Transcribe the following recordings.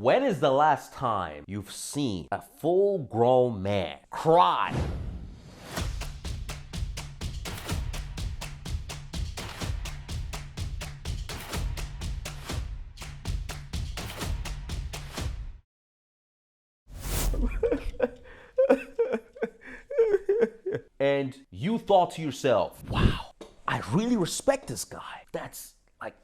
When is the last time you've seen a full-grown man cry? And you thought to yourself, wow, I really respect this guy. That's like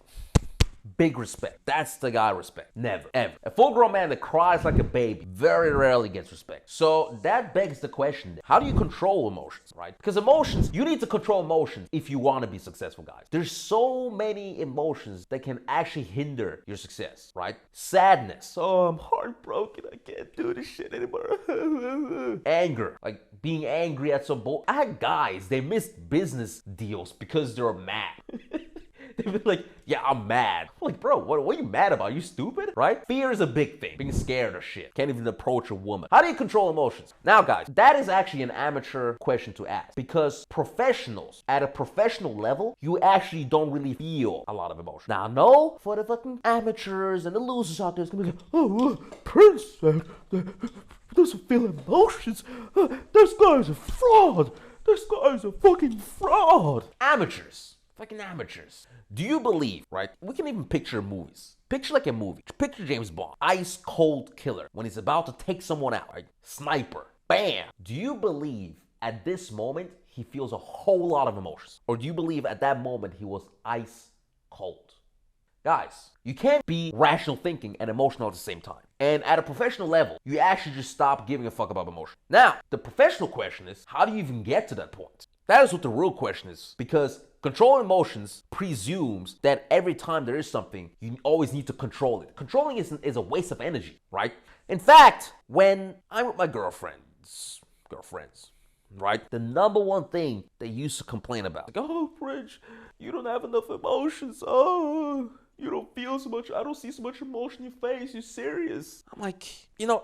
big respect. That's the guy I respect. Never, ever. A full-grown man that cries like a baby very rarely gets respect. So that begs the question, how do you control emotions, right? Because emotions, you need to control emotions if you want to be successful, guys. There's so many emotions that can actually hinder your success, right? Sadness. Oh, I'm heartbroken. I can't do this shit anymore. Anger. Like being angry at some I had guys, they missed business deals because they were mad. They'd be like, yeah, I'm mad. I'm like, bro, what are you mad about? Are you stupid? Right? Fear is a big thing. Being scared of shit. Can't even approach a woman. How do you control emotions? Now, guys, that is actually an amateur question to ask. Because professionals, at a professional level, you actually don't really feel a lot of emotion. Now, no, for the fucking amateurs and the losers out there, it's gonna be like, oh, Prince doesn't feel emotions. This guy's a fraud. This guy's a fucking fraud. Amateurs. Fucking amateurs. Do you believe, right? We can even picture movies. Picture like a movie. Picture James Bond. Ice cold killer. When he's about to take someone out, right? Sniper. Bam. Do you believe at this moment he feels a whole lot of emotions? Or do you believe at that moment he was ice cold? Guys, you can't be rational thinking and emotional at the same time. And at a professional level, you actually just stop giving a fuck about emotion. Now, the professional question is, how do you even get to that point? That is what the real question is. Because controlling emotions presumes that every time there is something, you always need to control it. Controlling is a waste of energy, right? In fact, when I'm with my girlfriends, right? The number one thing they used to complain about, like, oh, Bridge, you don't have enough emotions. Oh, you don't feel so much. I don't see so much emotion in your face. You're serious. I'm like,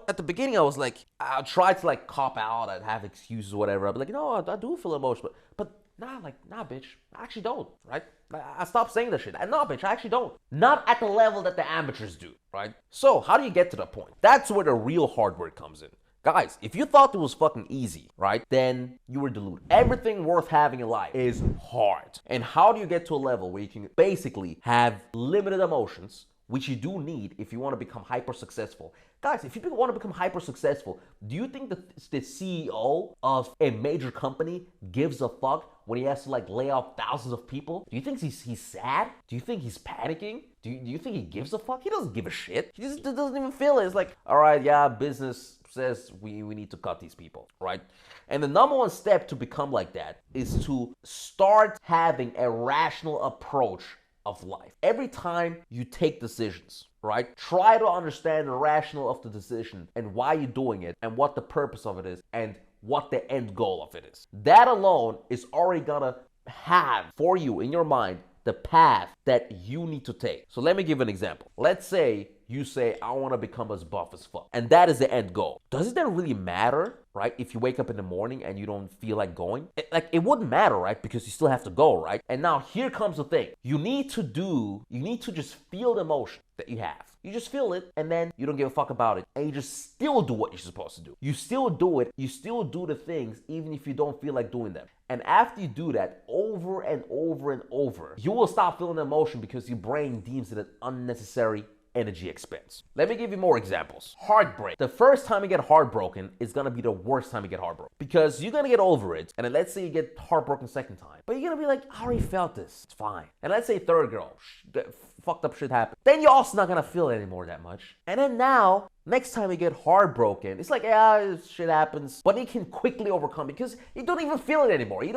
at the beginning, I was like, I'll try to like cop out. I'd have excuses or whatever. I'd be like, I do feel emotion, but nah, bitch, I actually don't, right? I stopped saying that shit. Nah, bitch, I actually don't. Not at the level that the amateurs do, right? So how do you get to that point? That's where the real hard work comes in. Guys, if you thought it was fucking easy, right, then you were deluded. Everything worth having in life is hard. And how do you get to a level where you can basically have limited emotions, which you do need if you want to become hyper successful? Guys, if you want to become hyper successful, do you think that the CEO of a major company gives a fuck when he has to like lay off thousands of people? Do you think he's sad? Do you think he's panicking? Do you think he gives a fuck? He doesn't give a shit. He just doesn't even feel it. It's like, all right, yeah, business says we need to cut these people, right? And the number one step to become like that is to start having a rational approach of life. Every time you take decisions, right? Try to understand the rationale of the decision and why you're doing it and what the purpose of it is and what the end goal of it is. That alone is already gonna have for you in your mind the path that you need to take. So let me give an example. Let's say you say, I want to become as buff as fuck. And that is the end goal. Does it then really matter, right? If you wake up in the morning and you don't feel like going? It wouldn't matter, right? Because you still have to go, right? And now here comes the thing. You need to just feel the emotion that you have. You just feel it and then you don't give a fuck about it. And you just still do what you're supposed to do. You still do it. You still do the things even if you don't feel like doing them. And after you do that over and over and over, you will stop feeling the emotion because your brain deems it an unnecessary energy expense. Let me give you more examples. Heartbreak. The first time you get heartbroken is gonna be the worst time you get heartbroken because you're gonna get over it. And then let's say you get heartbroken second time, but you're gonna be like, I already felt this. It's fine. And let's say third girl, fucked up shit happened. Then you're also not gonna feel it anymore that much. And then now, next time you get heartbroken, it's like, yeah, shit happens, but you can quickly overcome because you don't even feel it anymore. You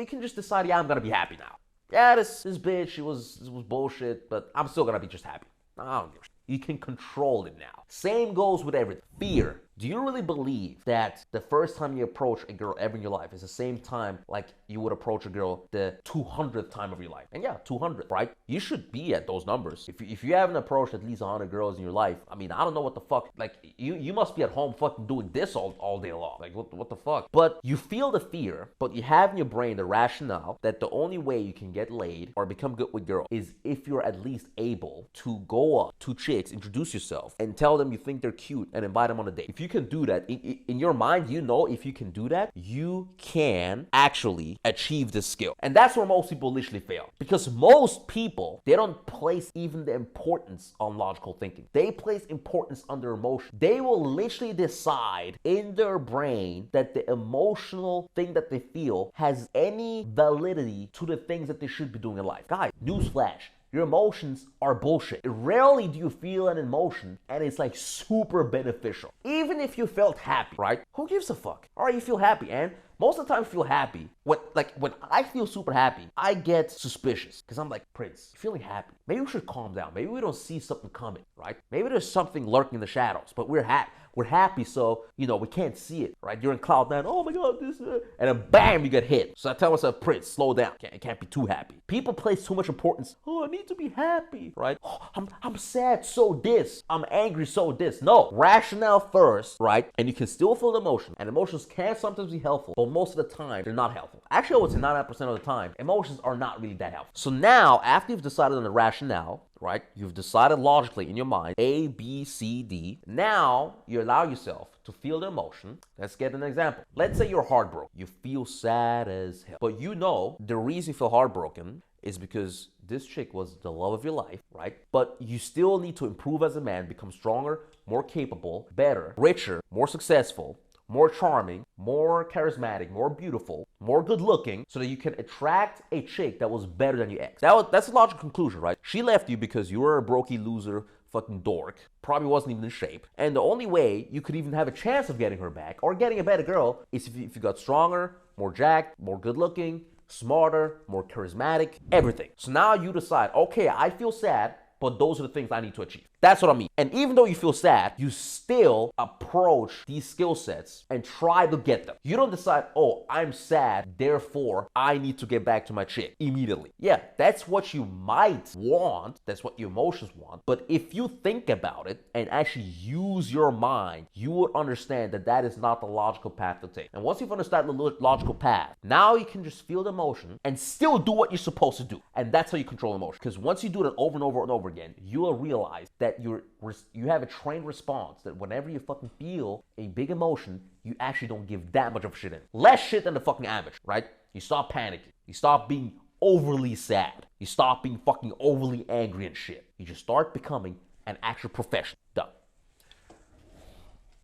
can just decide, yeah, I'm gonna be happy now. Yeah, this bitch, it was bullshit, but I'm still gonna be just happy. I don't give a shit. You can control it now. Same goes with everything. Fear. Do you really believe that the first time you approach a girl ever in your life is the same time like you would approach a girl the 200th time of your life? And yeah, 200, right? You should be at those numbers. If you haven't approached at least 100 girls in your life, I mean, I don't know what the fuck. Like, you must be at home fucking doing this all day long. Like, what the fuck? But you feel the fear, but you have in your brain the rationale that the only way you can get laid or become good with girls is if you're at least able to go up to chicks, introduce yourself, and tell them you think they're cute and invite them on a date. If you can do that, in your mind, you know if you can do that, you can actually achieve this skill. And that's where most people literally fail. Because most people, they don't place even the importance on logical thinking. They place importance on their emotion. They will literally decide in their brain that the emotional thing that they feel has any validity to the things that they should be doing in life. Guys, newsflash. Your emotions are bullshit. Rarely do you feel an emotion and it's like super beneficial. Even if you felt happy, right? Who gives a fuck? All right, you feel happy, and most of the time I feel happy. When I feel super happy, I get suspicious because I'm like, Prince, you're feeling happy. Maybe we should calm down. Maybe we don't see something coming, right? Maybe there's something lurking in the shadows, but we're happy. We're happy, so, you know, we can't see it, right? You're in cloud nine, oh my God, this, and then bam, you get hit. So I tell myself, Prince, slow down. Can't be too happy. People place too much importance. Oh, I need to be happy, right? Oh, I'm sad, so this. I'm angry, so this. No, rationale first, right? And you can still feel emotion, and emotions can sometimes be helpful, but most of the time, they're not helpful. Actually, I would say 99% of the time, emotions are not really that helpful. So now, after you've decided on the rationale, right? You've decided logically in your mind, A, B, C, D. Now, you allow yourself to feel the emotion. Let's get an example. Let's say you're heartbroken. You feel sad as hell. But you know the reason you feel heartbroken is because this chick was the love of your life, right? But you still need to improve as a man, become stronger, more capable, better, richer, more successful, more charming, more charismatic, more beautiful, more good looking, so that you can attract a chick that was better than your ex. That's a logical conclusion, right? She left you because you were a brokey loser, fucking dork, probably wasn't even in shape. And the only way you could even have a chance of getting her back or getting a better girl is if you got stronger, more jacked, more good looking, smarter, more charismatic, everything. So now you decide, okay, I feel sad, but those are the things I need to achieve. That's what I mean. And even though you feel sad, you still approach these skill sets and try to get them. You don't decide, oh, I'm sad, therefore I need to get back to my chick immediately. Yeah, that's what you might want. That's what your emotions want. But if you think about it and actually use your mind, you would understand that that is not the logical path to take. And once you've understood the logical path, now you can just feel the emotion and still do what you're supposed to do. And that's how you control emotion. Because once you do it over and over and over again, you will realize that you have a trained response that whenever you fucking feel a big emotion, you actually don't give that much of a shit in. Less shit than the fucking average, right? You stop panicking. You stop being overly sad. You stop being fucking overly angry and shit. You just start becoming an actual professional. Done.